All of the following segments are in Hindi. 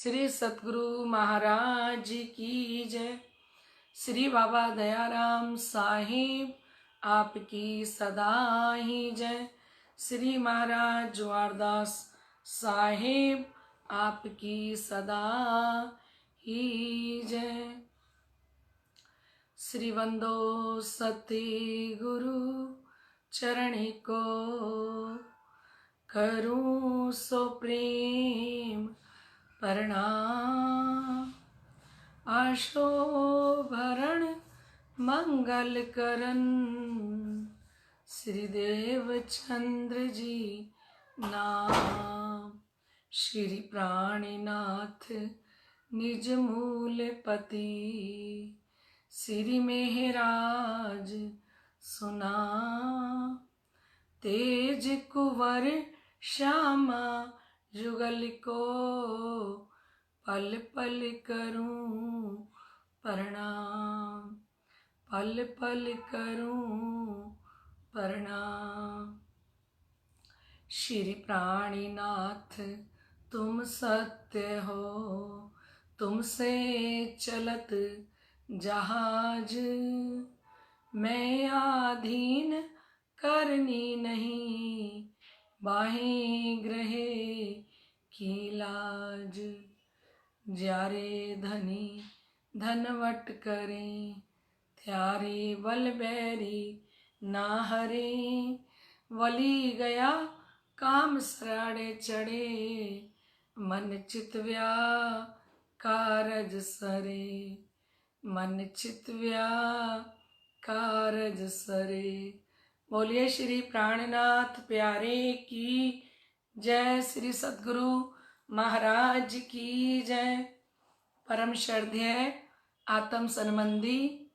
श्री सतगुरु महाराज की जय। श्री बाबा दयाराम साहिब आपकी सदा ही जय। श्री महाराज जवारदास साहिब आपकी सदा ही जय। श्री वंदो सती गुरु चरणी को करूं सो प्रेम प्रणाम। आशो भरण मंगल करन श्री देव चंद्र जी नाम। श्री प्राणीनाथ निज मूल पति श्री मेहराज सुना। तेज कुंवर श्यामा जुगल को पल पल करूं प्रणाम, पल पल करूं प्रणाम। श्री प्राणीनाथ तुम सत्य हो, तुमसे चलत जहाज मैं आधीन करनी नहीं, बाहें ग्रहे की लाज। ज्यारे धनी धनवट करें, त्यारे बल बैरी ना हरे। वली गया काम सराड़े चढ़े, मन चित कारज सरे, मन चित कारज सरे। बोलिए श्री प्राणनाथ प्यारे की जय। श्री सतगुरु महाराज की जय। परम श्रद्धेय आत्म संबंधी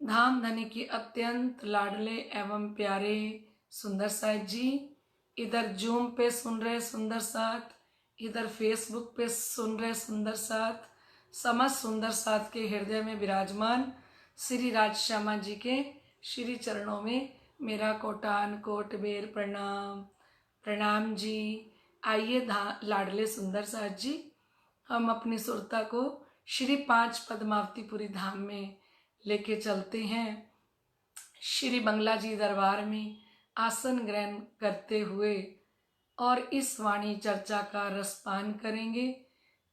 धाम धनी की अत्यंत लाडले एवं प्यारे सुंदर साथ जी, इधर जूम पे सुन रहे सुंदर साथ, इधर फेसबुक पे सुन रहे सुंदर साथ, समस्त सुंदर साथ के हृदय में विराजमान श्री राज श्यामा जी के श्री चरणों में मेरा कोटान कोट बेर प्रणाम। प्रणाम जी। आइए लाडले सुंदर साथ जी, हम अपनी सुरता को श्री 5 पद्मावतीपुरी धाम में लेके चलते हैं। श्री बंगला जी दरबार में आसन ग्रहण करते हुए और इस वाणी चर्चा का रसपान करेंगे।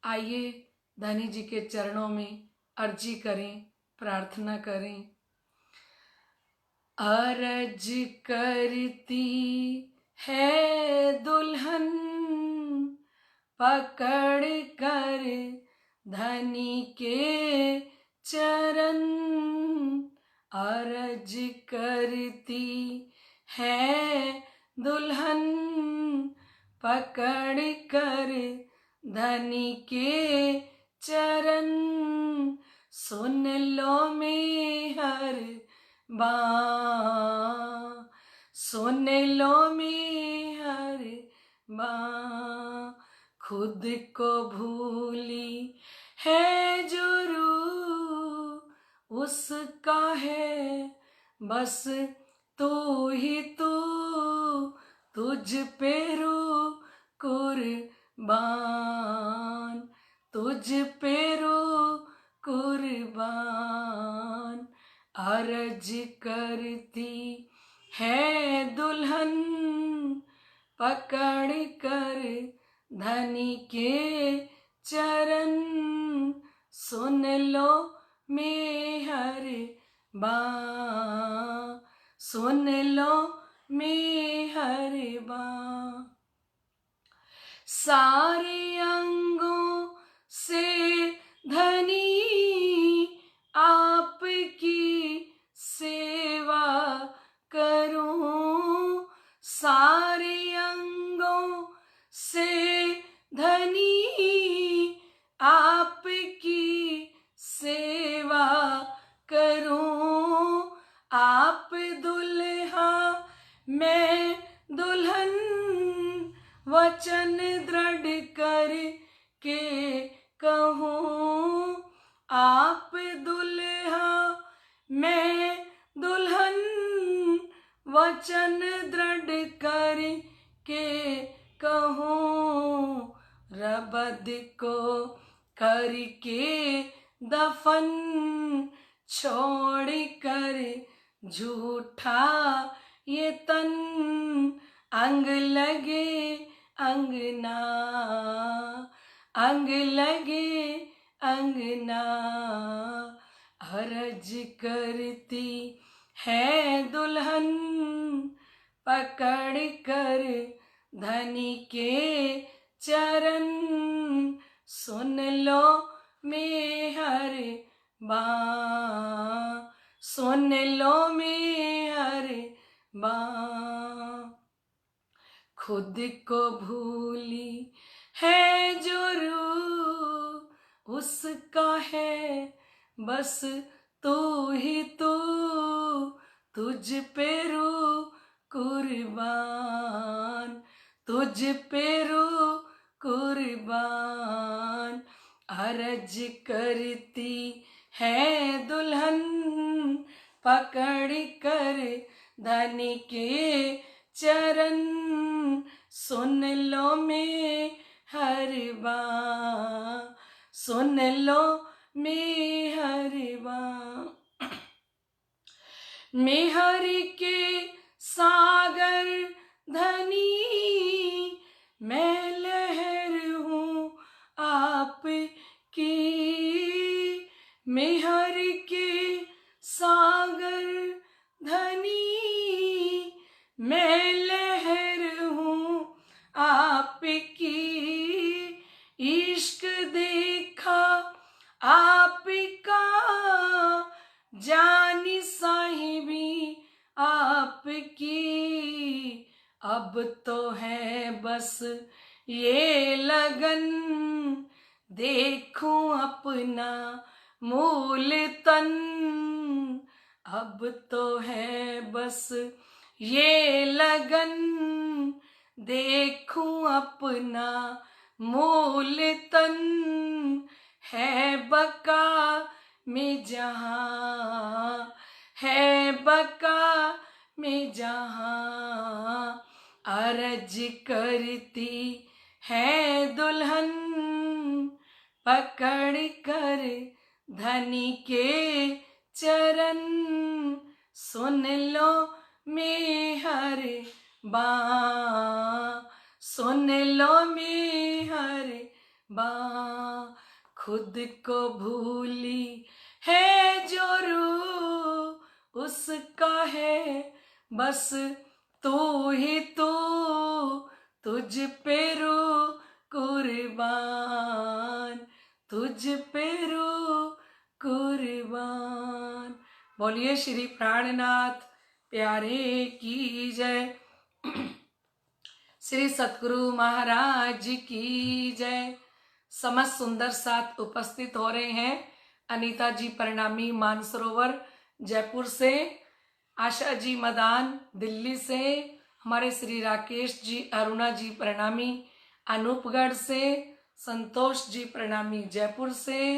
आइए धनी जी के चरणों में अर्जी करें, प्रार्थना करें। अर्ज करती है दुल्हन पकड़ कर धनी के चरण, अर्ज करती है दुल्हन पकड़ कर धनी के चरण। सुन लो मेहर बाँ, सुन लो मेहर बाँ, खुद को भूली है जो रू उसका है बस तू ही तू, तुझ पे रू कुर्बान, तुझ पे रू कुर्बान। अर्ज करती है दुल्हन पकड़ कर धनी के चरण। सुन लो मेहर बाँ, सुन लो मेहर बाँ। सारे अंगों से धनी आपकी सेवा करूं, सारे अंगों से धनी आपकी सेवा करूं। आप दुल्हा मैं दुल्हन वचन दृढ़ कर के कहूं। आप दुल्हा मैं दुल्हन वचन दृढ़ कर के कहूं। रबद को करके दफन, छोड़ कर झूठा ये तन, अंग लगे अंगना, अंग लगे अंगना। अर्ज करती है दुल्हन, पकड़ कर धनी के चरण, सुन लो मेहर बाँ, सुन लो मेहर बाँ। खुद को भूली है जो रूह, उसका है बस तू ही तू, तुझ पे रूह कुर्बान, तुझ पे रूह कुर्बान। अर्ज करती है दुल्हन, पकड़ कर धनी के चरण, सुन लो मेहर बाँ, सुन लो मेहर बाँ। मेहर के सागर धनी, मैं लहर हूँ आपकी, मेहर के सागर धनी, मैं लहर हूँ आपकी। इश्क देखा आपका, जानी साहिबी आपकी, अब तो है बस ये लगन, देखूं अपना मूल तन, अब तो है बस ये लगन, देखूं अपना मूल तन, है बका में जहां, है बका में जहां। अर्ज करती है दुल्हन, पकड़ कर धनी के चरण, सुन लो मेहर बाँ, सुन लो मेहर बाँ। खुद को भूली है जो रूह, उसका है बस तू ही तू, तुझ पे रूह कुर्बान, तुझ पे रूह कुर्बान। बोलिए श्री प्राणनाथ प्यारे की जय। श्री सतगुरु महाराज की जय। समस्त सुंदर साथ उपस्थित हो रहे हैं। अनीता जी प्रणामी मानसरोवर जयपुर से, आशा जी मदान दिल्ली से, हमारे श्री राकेश जी अरुणा जी प्रणामी अनूपगढ़ से, संतोष जी प्रणामी जयपुर से,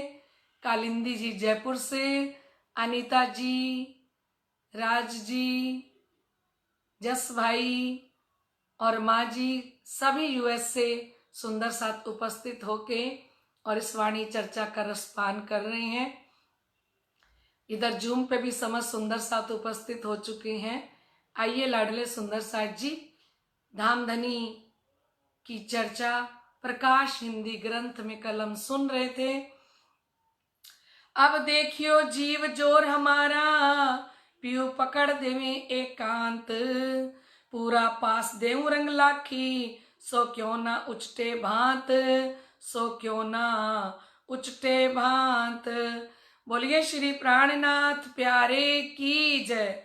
कालिंदी जी जयपुर से, अनीता जी, राज जी, जस भाई और माँ जी सभी यूएस से सुंदर साथ उपस्थित होके और इस वाणी चर्चा का रसपान कर रहे हैं। इधर जूम पे भी समस्त सुंदर साथ उपस्थित हो चुके हैं। आइए लाडले सुंदर साथ जी धामधनी की चर्चा प्रकाश हिंदी ग्रंथ में कलम सुन रहे थे। अब देखियो जीव जोर हमारा, पीयू पकड़ देवे एकांत, पूरा पास देऊ रंग लाखी, सो क्यों ना उचटे भांत, सो क्यों ना उचटे भांत। बोलिए श्री प्राणनाथ प्यारे की जय।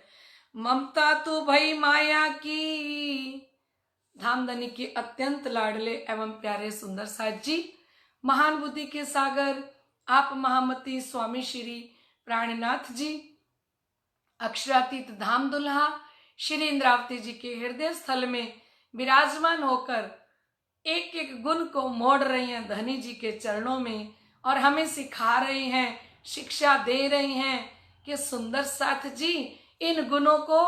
ममता तू भई माया की। धामधनी के अत्यंत लाडले एवं प्यारे सुंदर साथ जी, महान बुद्धि के सागर आप महामती स्वामी श्री प्राणनाथ जी, अक्षरातीत धाम दुल्हा श्री इंद्रावती जी के हृदय स्थल में विराजमान होकर एक एक गुण को मोड़ रही हैं धनी जी के चरणों में, और हमें सिखा रहे हैं, शिक्षा दे रही हैं कि सुंदर साथ जी इन गुणों को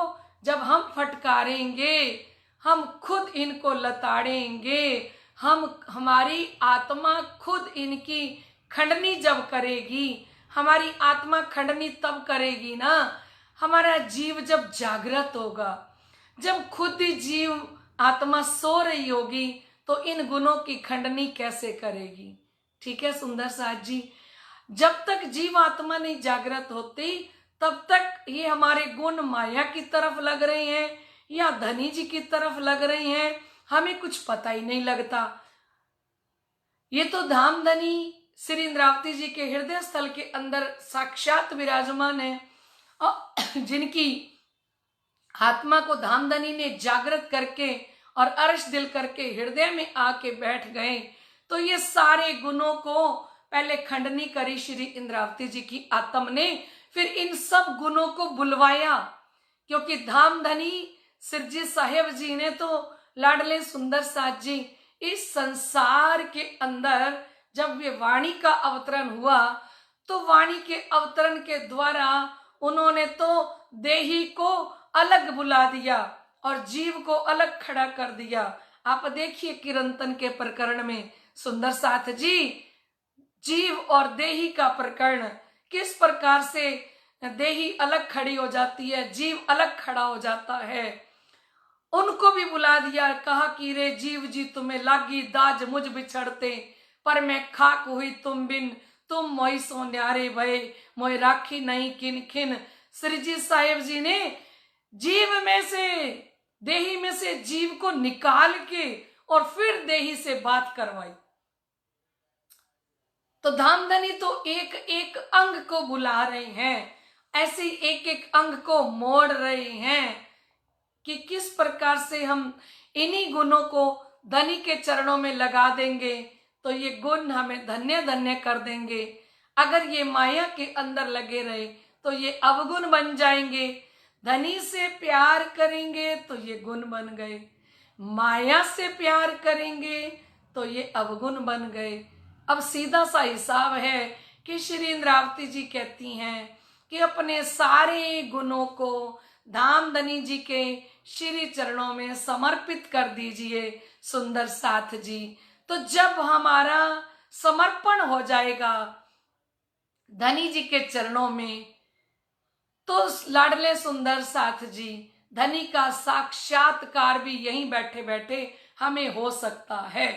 जब हम फटकारेंगे, हम खुद इनको लताड़ेंगे, हमारी आत्मा खुद इनकी खंडनी जब करेगी, हमारी आत्मा खंडनी तब करेगी ना, हमारा जीव जब जागृत होगा। जब खुद ही जीव आत्मा सो रही होगी तो इन गुणों की खंडनी कैसे करेगी? ठीक है सुंदर साथ जी, जब तक जीव आत्मा नहीं जागृत होती तब तक ये हमारे गुण माया की तरफ लग रहे हैं या धनी जी की तरफ लग रहे हैं, हमें कुछ पता ही नहीं लगता। ये तो धाम धनी श्री इंद्रावती जी के हृदय स्थल के अंदर साक्षात विराजमान है, और जिनकी आत्मा को धामधनी ने जागृत करके और अर्श दिल करके हृदय में आके बैठ गए, तो ये सारे गुणों को पहले खंडनी करी श्री इंद्रावती जी की आत्मा ने, फिर इन सब गुणों को बुलवाया। क्योंकि धामधनी सिरजी साहेब जी ने तो लाडले सुंदर साथ जी इस संसार के अंदर जब वे वाणी का अवतरण हुआ तो वाणी के अवतरण के द्वारा उन्होंने तो देही को अलग बुला दिया और जीव को अलग खड़ा कर दिया। आप देखिए किरंतन के प्रकरण में सुंदर साथ जी जीव और देही का प्रकरण किस प्रकार से देही अलग खड़ी हो जाती है, जीव अलग खड़ा हो जाता है। उनको भी बुला दिया, कहा कि रे जीव जी तुम्हें लागी दाज मुझ बिछड़ते, पर मैं खाक हुई तुम बिन, तुम मोई सो न्यारे भये, मोई राखी नहीं किन खिन। श्री जी साहेब जी ने जीव में से देही में से जीव को निकाल के और फिर देही से बात करवाई। तो धामधनी तो एक एक अंग को बुला रहे हैं, ऐसे एक एक अंग को मोड़ रहे हैं कि किस प्रकार से हम इन्हीं गुणों को धनी के चरणों में लगा देंगे तो ये गुण हमें धन्य धन्य कर देंगे। अगर ये माया के अंदर लगे रहे तो ये अवगुण बन जाएंगे। धनी से प्यार करेंगे तो ये गुण बन गए, माया से प्यार करेंगे तो ये अवगुण बन गए। अब सीधा सा हिसाब है कि श्री इंद्रावती जी कहती हैं कि अपने सारे गुणों को धामधनी जी के श्री चरणों में समर्पित कर दीजिए सुंदर साथ जी। तो जब हमारा समर्पण हो जाएगा धनी जी के चरणों में तो लाडले सुंदर साथ जी धनी का साक्षात्कार भी यहीं बैठे बैठे हमें हो सकता है।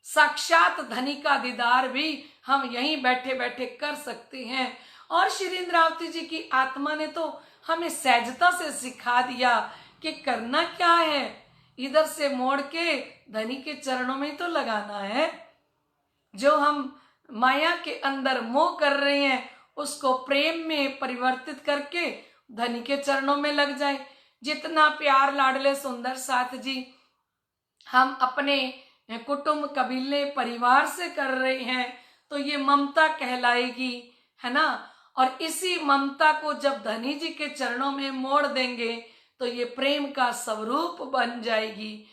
साक्षात धनी का दीदार भी हम यहीं बैठे बैठे कर सकते हैं। और श्री इंद्रावती जी की आत्मा ने तो हमें सहजता से सिखा दिया कि करना क्या है, इधर से मोड़ के धनी के चरणों में तो लगाना है। जो हम माया के अंदर मोह कर रहे हैं उसको प्रेम में परिवर्तित करके धनी के चरणों में लग जाए। जितना प्यार लाडले सुंदर साथ जी हम अपने कुटुंब कबीले परिवार से कर रहे हैं तो ये ममता कहलाएगी, है ना। और इसी ममता को जब धनी जी के चरणों में मोड़ देंगे तो ये प्रेम का स्वरूप बन जाएगी।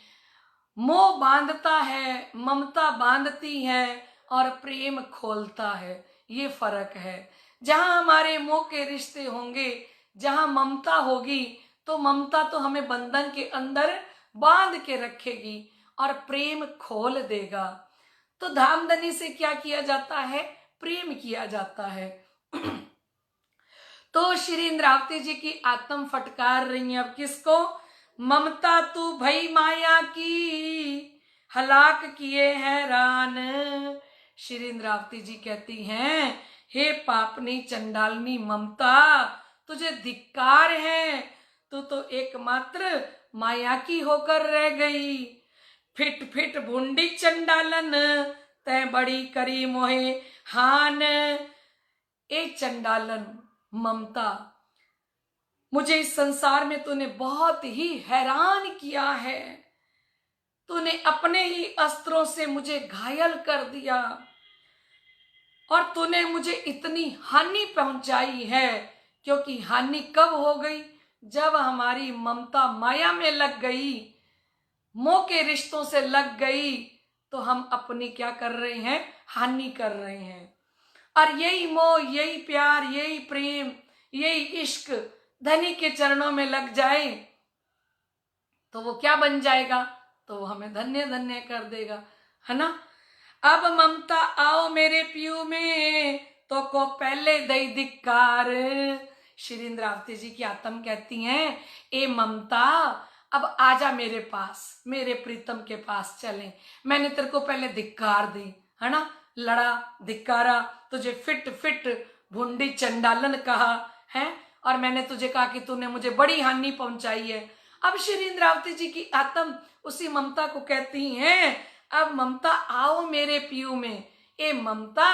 मोह बांधता है, ममता बांधती है और प्रेम खोलता है, ये फर्क है। जहां हमारे मोह के रिश्ते होंगे, जहां ममता होगी तो ममता तो हमें बंधन के अंदर बांध के रखेगी और प्रेम खोल देगा। तो धामधनी से क्या किया जाता है, प्रेम किया जाता है। तो श्री इंद्रावती जी की आत्म फटकार रही है अब किसको, ममता तू भई माया की हलाक किए हैरान। श्री इंद्रावती जी कहती हैं हे पापनी चंडालनी ममता तुझे धिक्कार है, तू तो एकमात्र माया की होकर रह गई। फिट फिट भुंडी चंडालन तै बड़ी करी मोहे हान। ए चंडालन ममता, मुझे इस संसार में तूने बहुत ही हैरान किया है। तूने अपने ही अस्त्रों से मुझे घायल कर दिया और तूने मुझे इतनी हानि पहुंचाई है। क्योंकि हानि कब हो गई, जब हमारी ममता माया में लग गई, मोह के रिश्तों से लग गई, तो हम अपनी क्या कर रहे हैं, हानि कर रहे हैं। और यही मोह, यही प्यार, यही प्रेम, यही इश्क धनी के चरणों में लग जाए तो वो क्या बन जाएगा, तो वो हमें धन्य धन्य कर देगा, है ना। अब ममता आओ मेरे पियू में, तो को पहले दई धिक्कार। श्री इंद्रावती जी की आत्म कहती हैं, ए ममता अब आजा मेरे पास, मेरे प्रीतम के पास चलें। मैंने तेरे को पहले धिक्कार दी, है ना, लड़ा, धिक्कारा, तुझे फिट फिट भुंडी चंडालन कहा है, और मैंने तुझे कहा कि तूने मुझे बड़ी हानि पहुंचाई है। अब श्री इंद्रावती जी की आत्म उसी ममता को कहती हैं, अब ममता आओ मेरे पियू में, ए ममता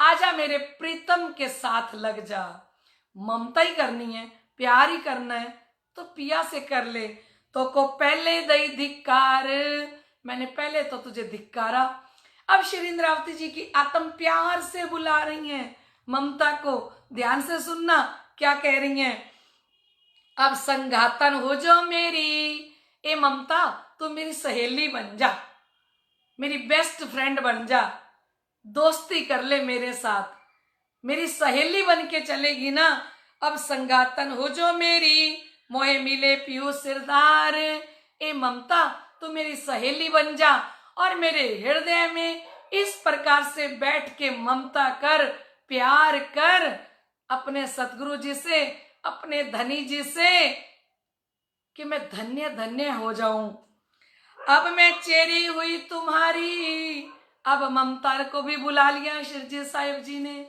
आजा मेरे प्रीतम के साथ लग जा। ममता ही करनी है, प्यार ही करना है तो पिया से कर ले। तो को पहले दई धिक्कार, मैंने पहले तो तुझे धिक्कारा। अब श्री इंद्रावती जी की आत्म प्यार से बुला रही हैं ममता को। ध्यान से सुनना क्या कह रही हैं। अब संघातन हो जाओ मेरी, ए ममता तू मेरी सहेली बन जा, मेरी बेस्ट फ्रेंड बन जा, दोस्ती कर ले मेरे साथ, मेरी सहेली बन के चलेगी ना। अब संगातन हो जो मेरी, मोहे मिले पियू सिरदार। ए ममता तू मेरी सहेली बन जा और मेरे हृदय में इस प्रकार से बैठ के ममता कर, प्यार कर अपने सतगुरु जी से, अपने धनी जी से, कि मैं धन्य धन्य हो जाऊं। अब मैं चेरी हुई तुम्हारी। अब ममता को भी बुला लिया शिरजी साहिब जी ने,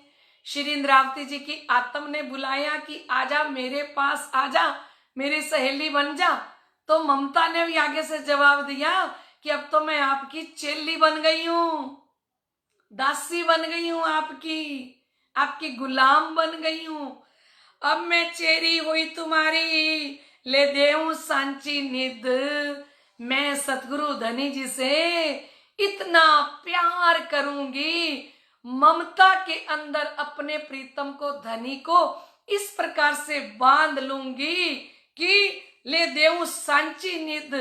श्री इंद्रावती जी की आत्म ने बुलाया कि आजा मेरे पास, आजा मेरी सहेली बन जा। तो ममता ने भी आगे से जवाब दिया कि अब तो मैं आपकी चेली बन गई हूं, दासी बन गई हूं, आपकी गुलाम बन गई हूं। अब मैं चेरी हुई तुम्हारी, ले देऊं सांची निद। मैं सतगुरु धनी जी से इतना प्यार करूंगी, ममता के अंदर अपने प्रीतम को, धनी को इस प्रकार से बांध लूंगी कि ले देऊं सांची निद।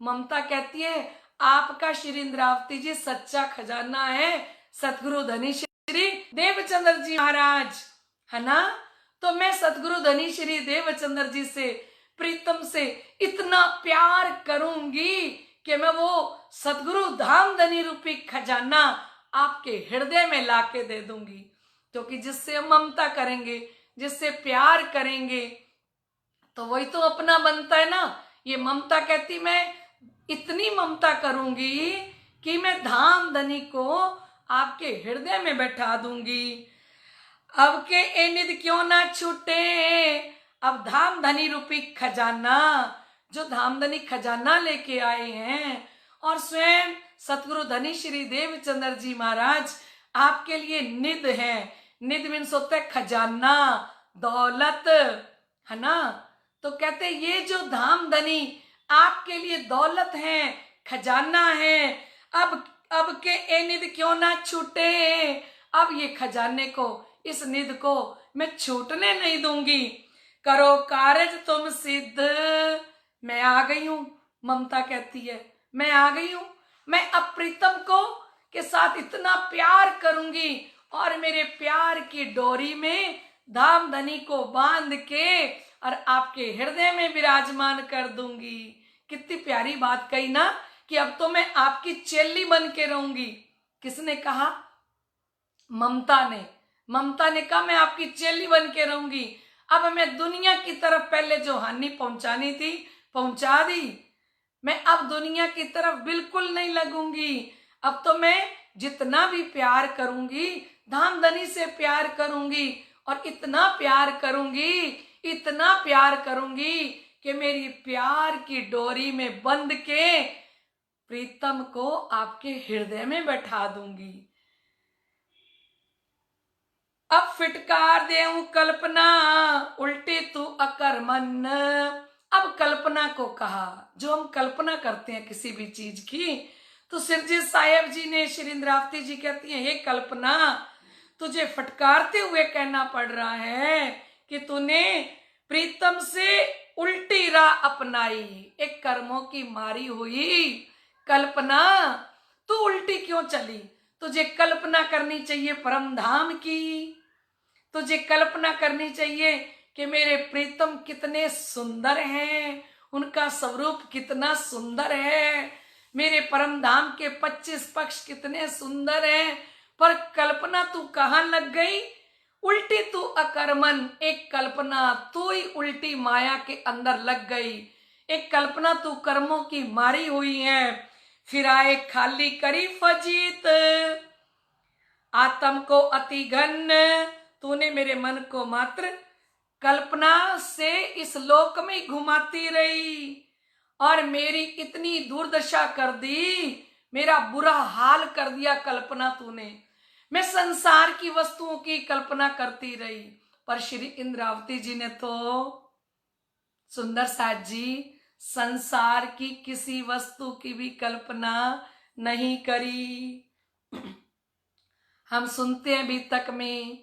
ममता कहती है आपका श्री इंद्रावती जी सच्चा खजाना है, सतगुरु धनी श्री देवचंद्र जी महाराज, है ना। तो मैं सतगुरु धनी श्री देवचंद्र जी से, प्रीतम से इतना प्यार करूंगी कि मैं वो सतगुरु धाम धनी रूपी खजाना आपके हृदय में लाके दे दूंगी। क्योंकि जिससे हम ममता करेंगे, जिससे प्यार करेंगे, तो वही तो अपना बनता है ना। ये ममता कहती मैं इतनी ममता करूंगी कि मैं धाम धनी को आपके हृदय में बैठा दूंगी। अब के ए निध क्यों ना छूटे, अब धाम धनी रूपी खजाना, जो धाम धनी खजाना लेके आए हैं, और स्वयं सतगुरु धनी श्री देवचंद्र जी महाराज आपके लिए निध है। निध मीन्स होता है खजाना, दौलत, है ना। तो कहते ये जो धाम धनी आपके लिए दौलत है, खजाना है, अब के ए निध क्यों ना छूटे, अब ये खजाने को, इस निध को मैं छूटने नहीं दूंगी। करो कार्य तुम सिद्ध। मैं आ गई हूं, ममता कहती है मैं आ गई हूं। मैं अब प्रीतम को के साथ इतना प्यार करूंगी और मेरे प्यार की डोरी में धाम धनी को बांध के और आपके हृदय में विराजमान कर दूंगी। कितनी प्यारी बात कही ना कि अब तो मैं आपकी चेली बन के रहूंगी। किसने कहा? ममता ने। ममता ने कहा मैं आपकी चेली बन के रहूंगी। अब मैं दुनिया की तरफ पहले जो हानि पहुंचानी थी पहुंचा दी, मैं अब दुनिया की तरफ बिल्कुल नहीं लगूंगी। अब तो मैं जितना भी प्यार करूंगी, धाम धनी से प्यार करूंगी और इतना प्यार करूंगी, इतना प्यार करूंगी कि मेरी प्यार की डोरी में बंध के प्रीतम को आपके हृदय में बैठा दूंगी। अब फिटकार देऊं कल्पना, उल्टी तू अकर्मन। अब कल्पना को कहा, जो हम कल्पना करते हैं किसी भी चीज की, तो शिरजी साहिब जी ने, श्री इंद्रावती जी कहती हैं हे कल्पना, तुझे फटकारते हुए कहना पड़ रहा है कि तूने प्रीतम से उल्टी राह अपनाई, एक कर्मों की मारी हुई कल्पना, तू उल्टी क्यों चली? तुझे कल्पना करनी चाहिए परम धाम की, तुझे कल्पना करनी चाहिए कि मेरे प्रीतम कितने सुंदर हैं, उनका स्वरूप कितना सुंदर है, मेरे परम धाम के 25 पक्ष कितने सुंदर हैं, पर कल्पना तू कहाँ लग गई। उल्टी तू अकर्मन, एक कल्पना तू ही उल्टी माया के अंदर लग गई। एक कल्पना तू कर्मों की मारी हुई है, फिर आए खाली करी फजीत। आत्म को अति घन, तूने मेरे मन को मात्र कल्पना से इस लोक में घुमाती रही, और मेरी इतनी दुर्दशा कर दी, मेरा बुरा हाल कर दिया कल्पना तूने। मैं संसार की वस्तुओं की कल्पना करती रही, पर श्री इंद्रावती जी ने तो, सुंदर साथ जी, संसार की किसी वस्तु की भी कल्पना नहीं करी। हम सुनते हैं बीतक में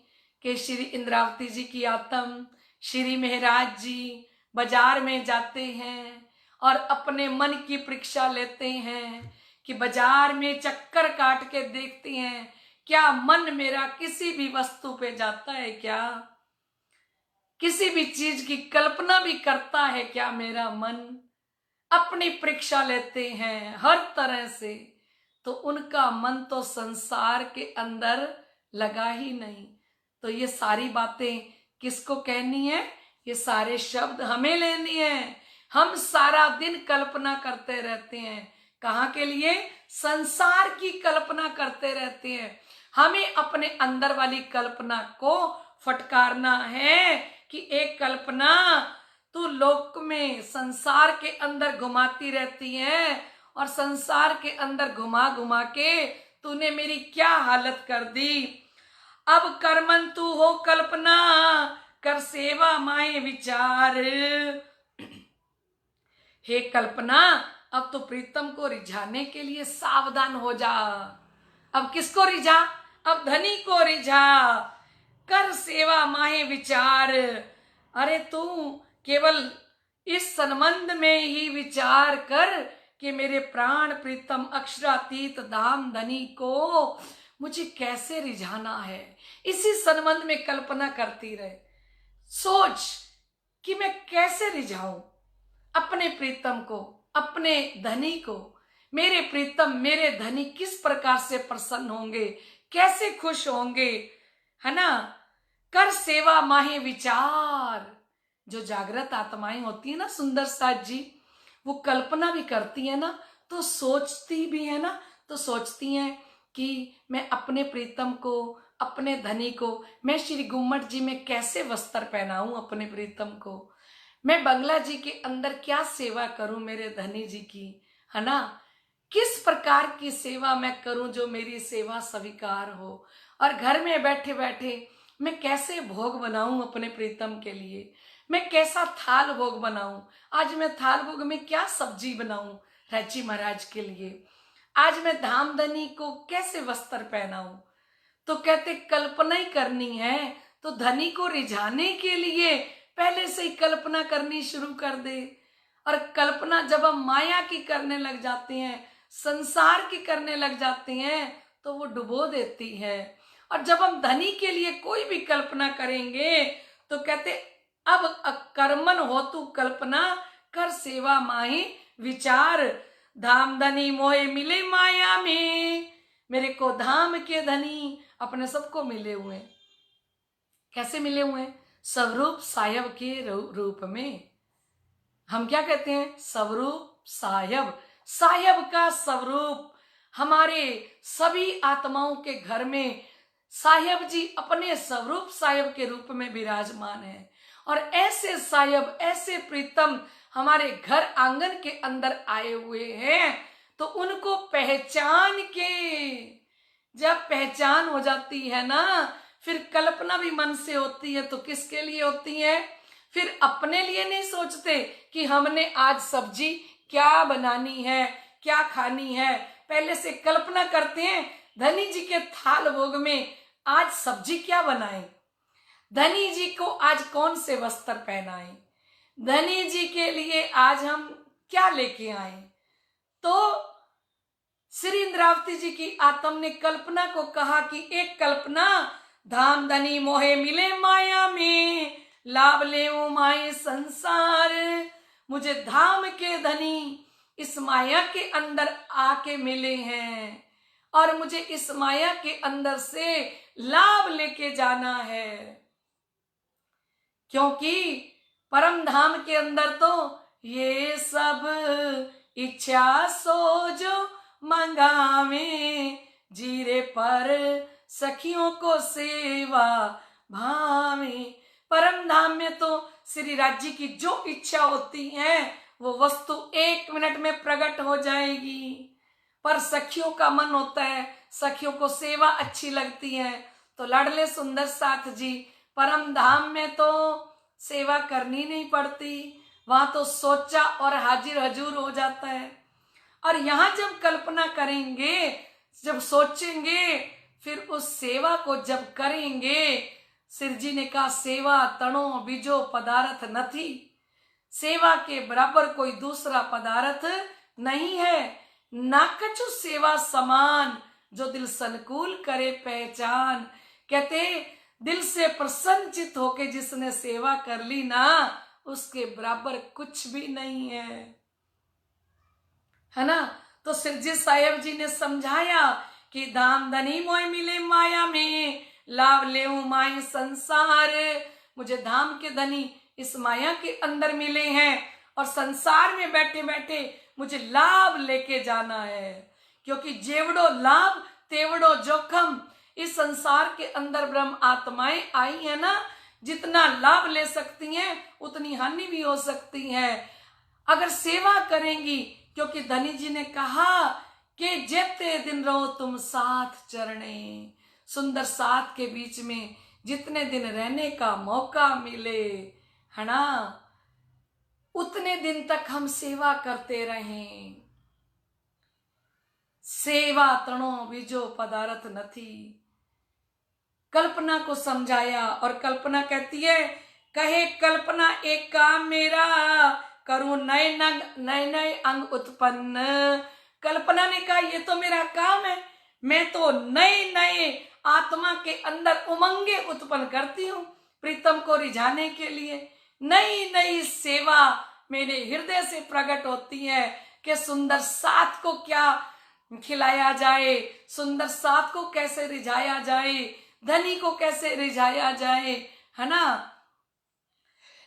कि श्री इंद्रावती जी की आत्म श्री महाराज जी बाजार में जाते हैं और अपने मन की परीक्षा लेते हैं कि बाजार में चक्कर काट के देखते हैं क्या मन मेरा किसी भी वस्तु पे जाता है, क्या किसी भी चीज की कल्पना भी करता है क्या मेरा मन। अपनी परीक्षा लेते हैं हर तरह से, तो उनका मन तो संसार के अंदर लगा ही नहीं। तो ये सारी बातें किसको कहनी है, ये सारे शब्द हमें लेनी है। हम सारा दिन कल्पना करते रहते हैं, कहाँ के लिए, संसार की कल्पना करते रहते हैं। हमें अपने अंदर वाली कल्पना को फटकारना है कि एक कल्पना तू लोक में संसार के अंदर घुमाती रहती है, और संसार के अंदर घुमा घुमा के तूने मेरी क्या हालत कर दी। अब कर्मन तू हो कल्पना, कर सेवा माए विचार। हे कल्पना, अब तो प्रीतम को रिझाने के लिए सावधान हो जा। अब किसको रिझा, अब धनी को रिझा। कर सेवा माहे विचार। अरे तू केवल इस संबंध में ही विचार कर कि मेरे प्राण प्रीतम अक्षरातीत धाम धनी को मुझे कैसे रिझाना है। इसी संबंध में कल्पना करती रहे, सोच कि मैं कैसे रिझाऊं अपने प्रीतम को, अपने धनी को। मेरे प्रीतम मेरे धनी किस प्रकार से प्रसन्न होंगे, कैसे खुश होंगे, है ना। कर सेवा माहे विचार। जो जागृत आत्माएं होती है ना सुंदर साथ जी, वो कल्पना भी करती है ना, तो सोचती भी है ना, तो सोचती हैं कि मैं अपने प्रीतम को, अपने धनी को, मैं श्री गुम्मट जी में कैसे वस्त्र पहनाऊं अपने प्रीतम को, मैं बंगला जी के अंदर क्या सेवा करूं मेरे धनी जी की, है ना। किस प्रकार की सेवा मैं करूं जो मेरी सेवा स्वीकार हो, और घर में बैठे बैठे मैं कैसे भोग बनाऊं अपने प्रीतम के लिए, मैं कैसा थाल भोग बनाऊं। आज मैं थाल भोग में क्या सब्जी बनाऊं रची महाराज के लिए, आज मैं धामधनी को कैसे वस्त्र पहनाऊं। तो कहते कल्पना ही करनी है, तो धनी को रिझाने के लिए पहले से ही कल्पना करनी शुरू कर दे। और कल्पना जब हम माया की करने लग जाते हैं, संसार की करने लग जाते हैं, तो वो डुबो देती है। और जब हम धनी के लिए कोई भी कल्पना करेंगे, तो कहते अब अकर्मन हो तू कल्पना, कर सेवा माही विचार। धाम धनी मोहे मिले माया में। मेरे को धाम के धनी अपने सबको मिले हुए। कैसे मिले हुए, स्वरूप सायब के रूप में। हम क्या कहते हैं, स्वरूप सायब, सायब का स्वरूप। हमारे सभी आत्माओं के घर में सायब जी अपने स्वरूप सायब के रूप में विराजमान है। और ऐसे सायब, ऐसे प्रीतम हमारे घर आंगन के अंदर आए हुए हैं, तो उनको पहचान के, जब पहचान हो जाती है ना, फिर कल्पना भी मन से होती है। तो किसके लिए होती है, फिर अपने लिए नहीं सोचते कि हमने आज सब्जी क्या बनानी है, क्या खानी है। पहले से कल्पना करते हैं धनी जी के थाल भोग में आज सब्जी क्या बनाएं, धनी जी को आज कौन से वस्त्र पहनाएं, धनी जी के लिए आज हम क्या लेके आए। तो श्री इंद्रावती जी की आत्म ने कल्पना को कहा कि एक कल्पना, धाम धनी मोहे मिले माया में, लाभ ले माए संसार। मुझे धाम के धनी इस माया के अंदर आके मिले हैं और मुझे इस माया के अंदर से लाभ लेके जाना है, क्योंकि परम धाम के अंदर तो ये सब इच्छा सो जो मंगावे, जीरे पर सखियों को सेवा भावे। परम धाम में तो श्री राज्य की जो इच्छा होती है वो वस्तु 1 मिनट में प्रकट हो जाएगी, पर सखियों का मन होता है, सखियों को सेवा अच्छी लगती है। तो लाडले सुंदर साथ जी परम धाम में तो सेवा करनी नहीं पड़ती, वहां तो सोचा और हाजिर हजूर हो जाता है। और यहां जब कल्पना करेंगे, जब सोचेंगे, फिर उस सेवा को जब करेंगे, सिर जी ने कहा सेवा तणो बीजो पदार्थ नथी, सेवा के बराबर कोई दूसरा पदार्थ नहीं है। ना कछु सेवा समान, जो दिल संकुल करे पहचान। कहते दिल से प्रसन्नचित होके जिसने सेवा कर ली ना, उसके बराबर कुछ भी नहीं है ना। तो सिरजी साहेब जी ने समझाया कि धाम धनी मोय मिले माया में, लाभ ले माय संसार। मुझे धाम के धनी इस माया के अंदर मिले हैं और संसार में बैठे बैठे मुझे लाभ लेके जाना है, क्योंकि जेवड़ो लाभ तेवड़ो जोखम। इस संसार के अंदर ब्रह्म आत्माएं आई है ना, जितना लाभ ले सकती हैं उतनी हानि भी हो सकती है अगर सेवा करेंगी। क्योंकि धनी जी ने कहा कि जेते दिन रहो तुम साथ चरणे, सुंदर साथ के बीच में जितने दिन रहने का मौका मिले, है ना, उतने दिन तक हम सेवा करते रहें। सेवा तणो बीजो पदार्थ नथी। कल्पना को समझाया और कल्पना कहती है, कहे कल्पना एक काम मेरा, करूं नए नए अंग उत्पन्न। कल्पना ने कहा ये तो मेरा काम है, मैं तो नए नए आत्मा के अंदर उमंगे उत्पन्न करती हूँ प्रीतम को रिझाने के लिए। नई नई सेवा मेरे हृदय से प्रकट होती है कि सुंदर साथ को क्या खिलाया जाए, सुंदर साथ को कैसे रिझाया जाए, धनी को कैसे रिझाया जाए, है ना।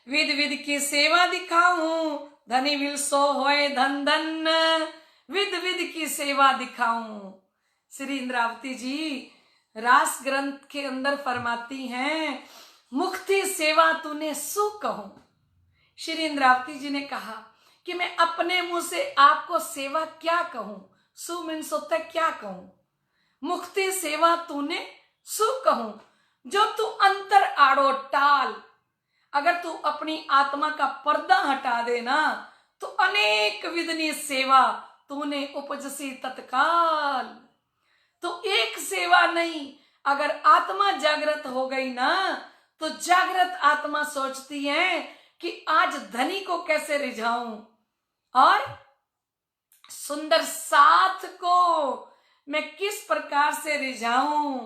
विध विध की सेवा दिखाऊं, धनी विल सो होए धन धन। विध विध की सेवा दिखाऊं। श्री इंद्रावती जी रास ग्रंथ के अंदर फरमाती हैं, मुक्ति सेवा तूने सु कहूं। श्री इंद्रावती जी ने कहा कि मैं अपने मुंह से आपको सेवा क्या कहूं, सु मीन्स होता है क्या कहूं। मुक्ति सेवा तूने सु कहूं, जो तू अंतर आड़ो टाल। अगर तू अपनी आत्मा का पर्दा हटा देना तो अनेक विधनी सेवा तूने उपजसी तत्काल। तो एक सेवा नहीं, अगर आत्मा जागृत हो गई ना तो जागृत आत्मा सोचती है कि आज धनी को कैसे रिझाऊं और सुंदर साथ को मैं किस प्रकार से रिझाऊं,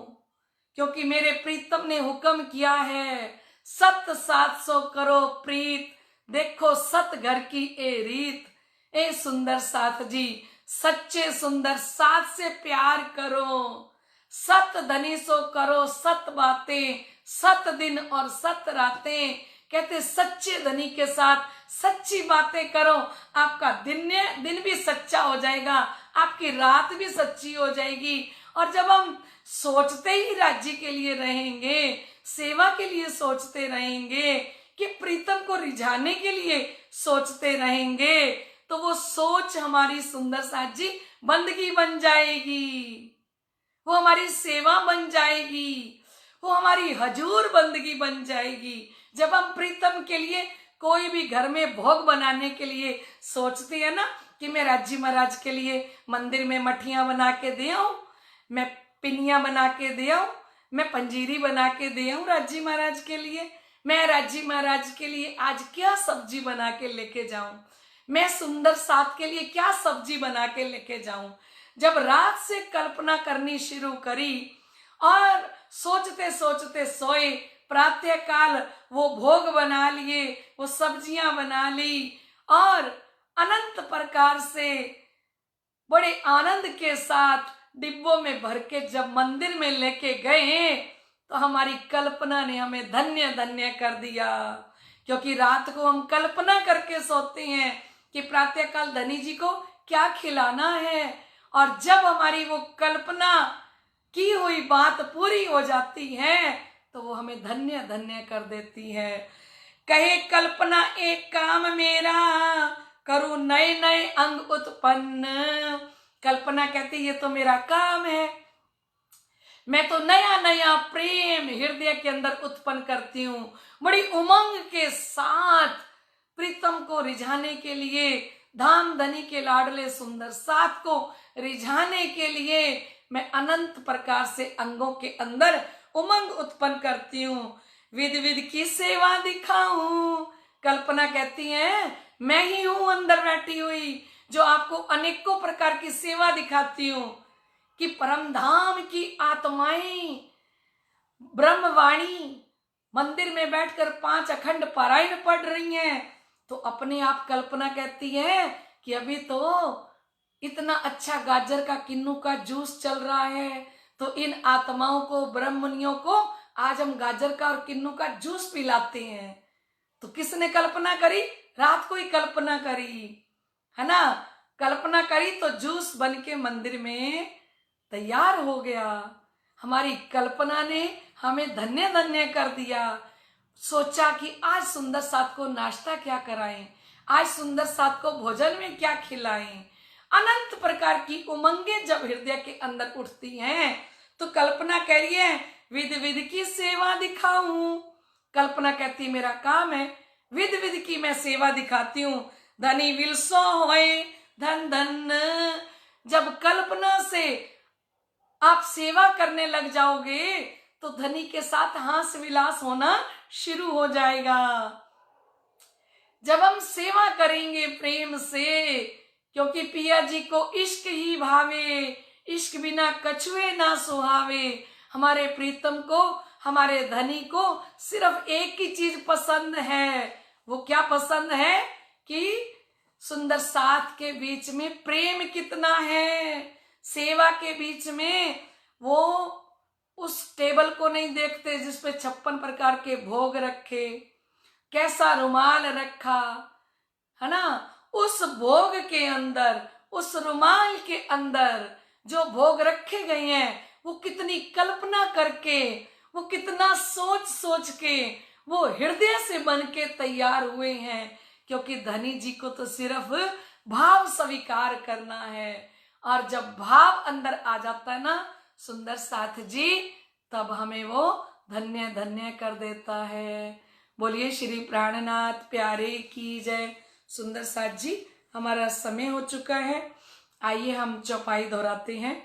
क्योंकि मेरे प्रीतम ने हुक्म किया है 700 करो प्रीत, देखो सत घर की ए रीत। ए सुंदर साथ जी, सच्चे सुंदर साथ से प्यार करो, सत धनी सो करो सत बातें, सत दिन और सत रातें। कहते सच्चे धनी के साथ सच्ची बातें करो, आपका दिन भी सच्चा हो जाएगा, आपकी रात भी सच्ची हो जाएगी। और जब हम सोचते ही राज्य के लिए रहेंगे, सेवा के लिए सोचते रहेंगे, कि प्रीतम को रिझाने के लिए सोचते रहेंगे, तो वो सोच हमारी सुंदर साथ जी बंदगी बन जाएगी, वो हमारी सेवा बन जाएगी, वो हमारी हजूर बंदगी बन जाएगी। जब हम प्रीतम के लिए कोई भी घर में भोग बनाने के लिए सोचते हैं ना कि मैं राज्य महाराज के लिए मंदिर में मठियां बना के दे आऊं, मैं पिनिया बना के दे आऊं, मैं पंजीरी बना के दे आऊं राज्य महाराज के लिए, मैं राज्य महाराज के लिए आज क्या सब्जी बना के लेके जाऊं, मैं सुंदर साथ के लिए क्या सब्जी बना के लेके जाऊं। जब रात से कल्पना करनी शुरू करी और सोचते सोचते सोए, प्रातः काल वो भोग बना लिए, वो सब्जियां बना ली और अनंत प्रकार से बड़े आनंद के साथ डिब्बों में भर के जब मंदिर में लेके गए तो हमारी कल्पना ने हमें धन्य धन्य कर दिया। क्योंकि रात को हम कल्पना करके सोते हैं कि प्रातःकाल धनी जी को क्या खिलाना है, और जब हमारी वो कल्पना की हुई बात पूरी हो जाती है तो वो हमें धन्य धन्य कर देती है। कहे कल्पना एक काम मेरा, करूं नए नए अंग उत्पन्न। कल्पना कहती ये तो मेरा काम है, मैं तो नया नया प्रेम हृदय के अंदर उत्पन्न करती हूँ। बड़ी उमंग के साथ प्रीतम को रिझाने के लिए, धाम धनी के लाडले सुंदर साथ को रिझाने के लिए मैं अनंत प्रकार से अंगों के अंदर उमंग उत्पन्न करती हूँ। विध विध की सेवा दिखाऊं। कल्पना कहती है मैं ही हूं अंदर बैठी हुई जो आपको अनेकों प्रकार की सेवा दिखाती हूँ कि परम धाम की आत्माएं ब्रह्मवाणी मंदिर में बैठकर 5 अखंड पारायण पढ़ रही हैं, तो अपने आप कल्पना कहती है कि अभी तो इतना अच्छा गाजर का किन्नू का जूस चल रहा है, तो इन आत्माओं को ब्रह्मनियों को आज हम गाजर का और किन्नू का जूस पिलाते हैं। तो किसने कल्पना करी? रात को ही कल्पना करी, है ना। कल्पना करी तो जूस बन के मंदिर में तैयार हो गया। हमारी कल्पना ने हमें धन्य धन्य कर दिया। सोचा कि आज सुंदर साथ को नाश्ता क्या कराएं, आज सुंदर साथ को भोजन में क्या खिलाएं। अनंत प्रकार की उमंगे जब हृदय के अंदर उठती हैं तो कल्पना कह रही है विध विध की सेवा दिखाऊं। कल्पना कहती मेरा काम है विध विध की मैं सेवा दिखाती हूँ। धनी विल सो होए धन धन। जब कल्पना से आप सेवा करने लग जाओगे तो धनी के साथ हास विलास होना शुरू हो जाएगा। जब हम सेवा करेंगे प्रेम से, क्योंकि पिया जी को इश्क ही भावे, इश्क बिना कछुए ना सुहावे। हमारे प्रीतम को, हमारे धनी को सिर्फ एक ही चीज पसंद है। वो क्या पसंद है कि सुंदर साथ के बीच में प्रेम कितना है। सेवा के बीच में वो उस टेबल को नहीं देखते जिसपे 56 प्रकार के भोग रखे, कैसा रुमाल रखा, है ना। उस भोग के अंदर, उस रुमाल के अंदर जो भोग रखे गए हैं वो कितनी कल्पना करके, वो कितना सोच सोच के वो हृदय से बन के तैयार हुए हैं। क्योंकि धनी जी को तो सिर्फ भाव स्वीकार करना है, और जब भाव अंदर आ जाता है ना सुंदर साथ जी, तब हमें वो धन्य धन्य कर देता है। बोलिए श्री प्राणनाथ प्यारे की जय। सुंदर साथ जी हमारा समय हो चुका है, आइए हम चौपाई दोहराते हैं।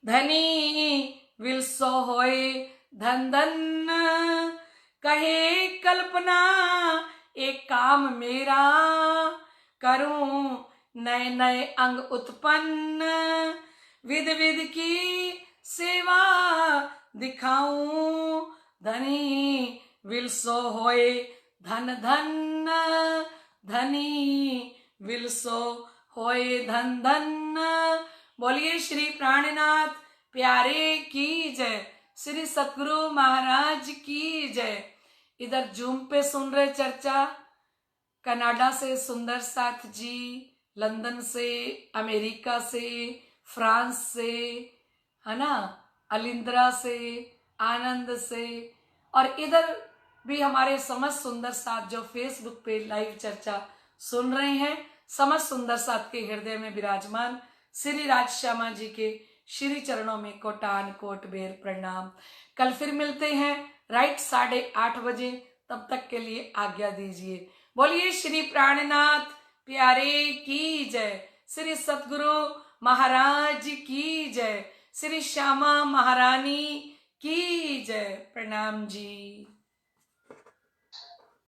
धनी विल सो होए धन धन, कहे कल्पना एक काम मेरा, करूं नए नए अंग उत्पन्न। विध विध की सेवा दिखाऊं। धनी विल सो होए धन धन, धनी विल सो होए धन धन। बोलिए श्री प्राणनाथ प्यारे की जय, श्री सतगुरु महाराज की जय। इधर जूम पे सुन रहे चर्चा, कनाडा से सुंदर साथ जी, लंदन से, अमेरिका से, फ्रांस से, है ना, अलिंद्रा से, आनंद से, और इधर भी हमारे समझ सुंदर साथ जो फेसबुक पे लाइव चर्चा सुन रहे हैं, समझ सुंदर साथ के हृदय में विराजमान श्री राज श्यामा जी के श्री चरणों में कोटान कोट बेर प्रणाम। कल फिर मिलते हैं राइट 8:30 बजे, तब तक के लिए आज्ञा दीजिए। बोलिए श्री प्राणनाथ प्यारे की जय, श्री सतगुरु महाराज की जय, श्री श्यामा महारानी की जय। प्रणाम जी।